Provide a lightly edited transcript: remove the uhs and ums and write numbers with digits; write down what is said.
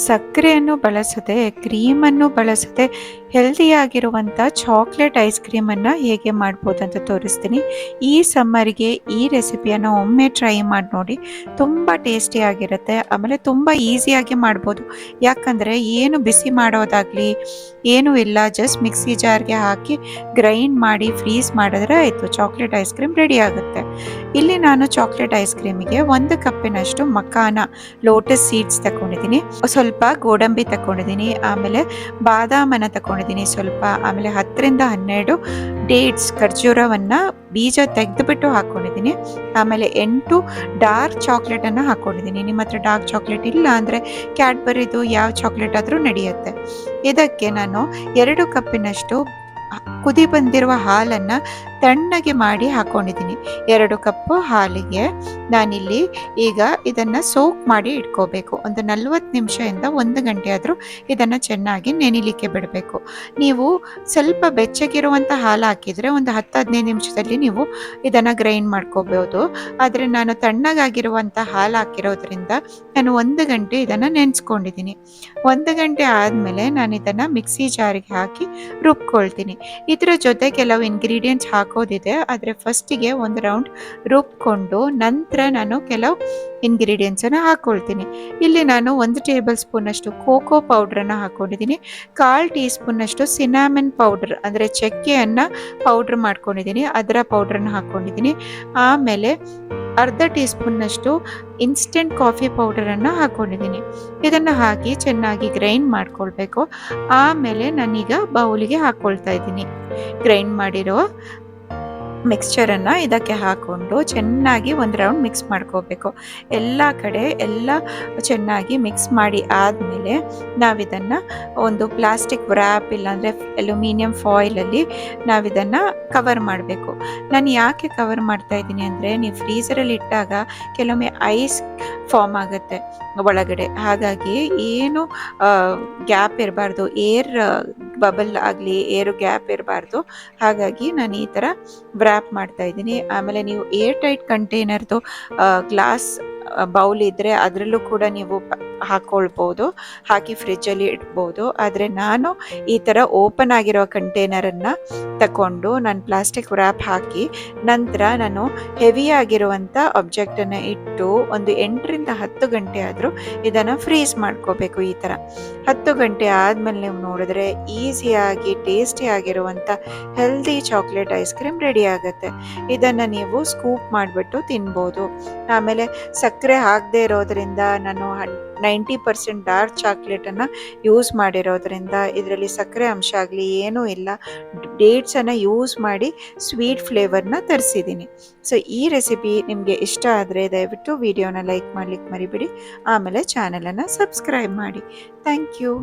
ಸಕ್ಕರೆಯನ್ನು ಬಳಸದೆ, ಕ್ರೀಮನ್ನು ಬಳಸದೆ ಹೆಲ್ದಿಯಾಗಿರುವಂಥ ಚಾಕ್ಲೇಟ್ ಐಸ್ ಕ್ರೀಮನ್ನು ಹೇಗೆ ಮಾಡ್ಬೋದು ಅಂತ ತೋರಿಸ್ತೀನಿ. ಈ ಸಮ್ಮರ್‌ಗೆ ಈ ರೆಸಿಪಿಯನ್ನು ಒಮ್ಮೆ ಟ್ರೈ ಮಾಡಿ ನೋಡಿ. ತುಂಬ ಟೇಸ್ಟಿಯಾಗಿರುತ್ತೆ. ಆಮೇಲೆ ತುಂಬ ಈಸಿಯಾಗಿ ಮಾಡ್ಬೋದು. ಯಾಕಂದರೆ ಏನು ಬಿಸಿ ಮಾಡೋದಾಗಲಿ ಏನೂ ಇಲ್ಲ. ಜಸ್ಟ್ ಮಿಕ್ಸಿ ಜಾರ್‌ಗೆ ಹಾಕಿ ಗ್ರೈಂಡ್ ಮಾಡಿ ಫ್ರೀಸ್ ಮಾಡಿದ್ರೆ ಆಯಿತು, ಚಾಕ್ಲೇಟ್ ಐಸ್ ಕ್ರೀಮ್ ರೆಡಿ ಆಗುತ್ತೆ. ಇಲ್ಲಿ ನಾನು ಚಾಕ್ಲೇಟ್ ಐಸ್ ಕ್ರೀಮಿಗೆ 1 ಕಪ್ಪಿನಷ್ಟು ಮಕಾನ ಲೋಟಸ್ ಸೀಡ್ಸ್ ತಗೊಂಡಿದ್ದೀನಿ. ಸ್ವಲ್ಪ ಗೋಡಂಬಿ ತಗೊಂಡಿದ್ದೀನಿ, ಆಮೇಲೆ ಬಾದಾಮನ್ನು ತಗೊಂಡಿದ್ದೀನಿ ಸ್ವಲ್ಪ, ಆಮೇಲೆ 10ರಿಂದ 12 ಡೇಟ್ಸ್ ಖರ್ಜೂರವನ್ನು ಬೀಜ ತೆಗೆದುಬಿಟ್ಟು ಹಾಕ್ಕೊಂಡಿದ್ದೀನಿ. ಆಮೇಲೆ 8 ಡಾರ್ಕ್ ಚಾಕ್ಲೇಟನ್ನು ಹಾಕ್ಕೊಂಡಿದ್ದೀನಿ. ನಿಮ್ಮ ಹತ್ರ ಡಾರ್ಕ್ ಚಾಕ್ಲೇಟ್ ಇಲ್ಲ ಅಂದರೆ ಕ್ಯಾಡ್ಬರಿದು ಯಾವ ಚಾಕ್ಲೇಟ್ ಆದರೂ ನಡೆಯುತ್ತೆ. ಇದಕ್ಕೆ ನಾನು 2 ಕಪ್ಪಿನಷ್ಟು ಕುದಿ ಬಂದಿರುವ ಹಾಲನ್ನು ತಣ್ಣಗೆ ಮಾಡಿ ಹಾಕ್ಕೊಂಡಿದ್ದೀನಿ. 2 ಕಪ್ಪು ಹಾಲಿಗೆ ನಾನಿಲ್ಲಿ ಈಗ ಇದನ್ನು ಸೋಕ್ ಮಾಡಿ ಇಟ್ಕೋಬೇಕು. ಒಂದು 40 ನಿಮಿಷದಿಂದ 1 ಗಂಟೆ ಆದರೂ ಇದನ್ನು ಚೆನ್ನಾಗಿ ನೆನಿಲಿಕ್ಕೆ ಬಿಡಬೇಕು. ನೀವು ಸ್ವಲ್ಪ ಬೆಚ್ಚಗಿರುವಂಥ ಹಾಲು ಹಾಕಿದರೆ ಒಂದು 10-15 ನಿಮಿಷದಲ್ಲಿ ನೀವು ಇದನ್ನು ಗ್ರೈಂಡ್ ಮಾಡ್ಕೋಬೋದು. ಆದರೆ ನಾನು ತಣ್ಣಗಾಗಿರುವಂಥ ಹಾಲು ಹಾಕಿರೋದ್ರಿಂದ ನಾನು 1 ಗಂಟೆ ಇದನ್ನು ನೆನೆಸ್ಕೊಂಡಿದ್ದೀನಿ. 1 ಗಂಟೆ ಆದಮೇಲೆ ನಾನು ಇದನ್ನು ಮಿಕ್ಸಿ ಜಾರಿಗೆ ಹಾಕಿ ರುಬ್ಕೊಳ್ತೀನಿ. ಇದರ ಜೊತೆ ಕೆಲವು ಇಂಗ್ರೀಡಿಯೆಂಟ್ಸ್ ಹಾಕೋದಿದೆ, ಆದರೆ ಫಸ್ಟಿಗೆ ಒಂದು ರೌಂಡ್ ರುಬ್ಕೊಂಡು ನಂತರ ನಾನು ಕೆಲವು ಇಂಗ್ರೀಡಿಯೆಂಟ್ಸನ್ನು ಹಾಕ್ಕೊಳ್ತೀನಿ. ಇಲ್ಲಿ ನಾನು 1 ಟೇಬಲ್ ಸ್ಪೂನಷ್ಟು ಕೋಕೋ ಪೌಡ್ರನ್ನು ಹಾಕ್ಕೊಂಡಿದ್ದೀನಿ. 1/4 ಟೀ ಸ್ಪೂನಷ್ಟು ಸಿನಾಮನ್ ಪೌಡ್ರ್ ಅಂದರೆ ಚಕ್ಕೆಯನ್ನು ಪೌಡ್ರ್ ಮಾಡ್ಕೊಂಡಿದ್ದೀನಿ, ಅದರ ಪೌಡ್ರನ್ನು ಹಾಕ್ಕೊಂಡಿದ್ದೀನಿ. ಆಮೇಲೆ ಅರ್ಧ ಟೀ ಸ್ಪೂನ್ನಷ್ಟು ಇನ್ಸ್ಟೆಂಟ್ ಕಾಫಿ ಪೌಡರನ್ನು ಹಾಕ್ಕೊಂಡಿದ್ದೀನಿ. ಇದನ್ನು ಹಾಕಿ ಚೆನ್ನಾಗಿ ಗ್ರೈಂಡ್ ಮಾಡ್ಕೊಳ್ಬೇಕು. ಆಮೇಲೆ ನಾನೀಗ ಬೌಲಿಗೆ ಹಾಕ್ಕೊಳ್ತಾ ಇದ್ದೀನಿ ಗ್ರೈಂಡ್ ಮಾಡಿರೋ ಮಿಕ್ಸ್ಚರನ್ನು. ಇದಕ್ಕೆ ಹಾಕ್ಕೊಂಡು ಚೆನ್ನಾಗಿ ಒಂದು ರೌಂಡ್ ಮಿಕ್ಸ್ ಮಾಡ್ಕೋಬೇಕು. ಎಲ್ಲ ಕಡೆ ಎಲ್ಲ ಚೆನ್ನಾಗಿ ಮಿಕ್ಸ್ ಮಾಡಿ ಆದಮೇಲೆ ನಾವಿದನ್ನು ಒಂದು ಪ್ಲಾಸ್ಟಿಕ್ ವ್ರ್ಯಾಪ್ ಇಲ್ಲಾಂದರೆ ಅಲ್ಯೂಮಿನಿಯಂ ಫಾಯಿಲಲ್ಲಿ ನಾವಿದನ್ನು ಕವರ್ ಮಾಡಬೇಕು. ನಾನು ಯಾಕೆ ಕವರ್ ಮಾಡ್ತಾ ಇದ್ದೀನಿ ಅಂದರೆ, ನೀವು ಫ್ರೀಝರಲ್ಲಿ ಇಟ್ಟಾಗ ಕೆಲವೊಮ್ಮೆ ಐಸ್ ಫಾರ್ಮ್ ಆಗುತ್ತೆ ಒಳಗಡೆ, ಹಾಗಾಗಿ ಏನು ಗ್ಯಾಪ್ ಇರಬಾರ್ದು, ಏರ್ ಬಬಲ್ ಆಗಲಿ ಏರು ಗ್ಯಾಪ್ ಇರಬಾರ್ದು. ಹಾಗಾಗಿ ನಾನು ಈ ಥರ ವ್ರ್ಯಾಪ್ ಮಾಡ್ತಾ ಇದ್ದೀನಿ. ಆಮೇಲೆ ನೀವು ಏರ್ ಟೈಟ್ ಕಂಟೈನರ್ದು ಗ್ಲಾಸ್ ಬೌಲ್ ಇದ್ದರೆ ಅದರಲ್ಲೂ ಕೂಡ ನೀವು ಹಾಕ್ಕೊಳ್ಬೋದು, ಹಾಕಿ ಫ್ರಿಜ್ಜಲ್ಲಿ ಇಡ್ಬೋದು. ಆದರೆ ನಾನು ಈ ಥರ ಓಪನ್ ಆಗಿರೋ ಕಂಟೈನರನ್ನು ತಗೊಂಡು ನಾನು ಪ್ಲಾಸ್ಟಿಕ್ ವ್ರ್ಯಾಪ್ ಹಾಕಿ ನಂತರ ನಾನು ಹೆವಿಯಾಗಿರುವಂಥ ಆಬ್ಜೆಕ್ಟನ್ನು ಇಟ್ಟು ಒಂದು 8ರಿಂದ 10 ಗಂಟೆ ಆದರೂ ಇದನ್ನು ಫ್ರೀಸ್ ಮಾಡ್ಕೋಬೇಕು. ಈ ಥರ 10 ಗಂಟೆ ಆದಮೇಲೆ ನೀವು ನೋಡಿದ್ರೆ ಈಸಿಯಾಗಿ ಟೇಸ್ಟಿಯಾಗಿರುವಂಥ healthy chocolate ice cream ready ಆಗುತ್ತೆ. ಇದನ್ನು ನೀವು ಸ್ಕೂಪ್ ಮಾಡಿಬಿಟ್ಟು ತಿನ್ಬೋದು. ಆಮೇಲೆ ಸಕ್ಕರೆ ಹಾಕದೇ ಇರೋದ್ರಿಂದ ನಾನು 90% ಡಾರ್ಕ್ ಚಾಕ್ಲೇಟನ್ನು ಯೂಸ್ ಮಾಡಿರೋದ್ರಿಂದ ಇದರಲ್ಲಿ ಸಕ್ಕರೆ ಅಂಶ ಆಗಲಿ ಏನೂ ಇಲ್ಲ. ಡೇಟ್ಸನ್ನು ಯೂಸ್ ಮಾಡಿ ಸ್ವೀಟ್ ಫ್ಲೇವರ್ನ ತರಿಸಿದ್ದೀನಿ. ಸೊ ಈ ರೆಸಿಪಿ ನಿಮಗೆ ಇಷ್ಟ ಆದರೆ ದಯವಿಟ್ಟು ವಿಡಿಯೋನ ಲೈಕ್ ಮಾಡಲಿಕ್ಕೆ ಮರಿಬೇಡಿ. ಆಮೇಲೆ ಚಾನಲನ್ನು ಸಬ್ಸ್ಕ್ರೈಬ್ ಮಾಡಿ. Thank you.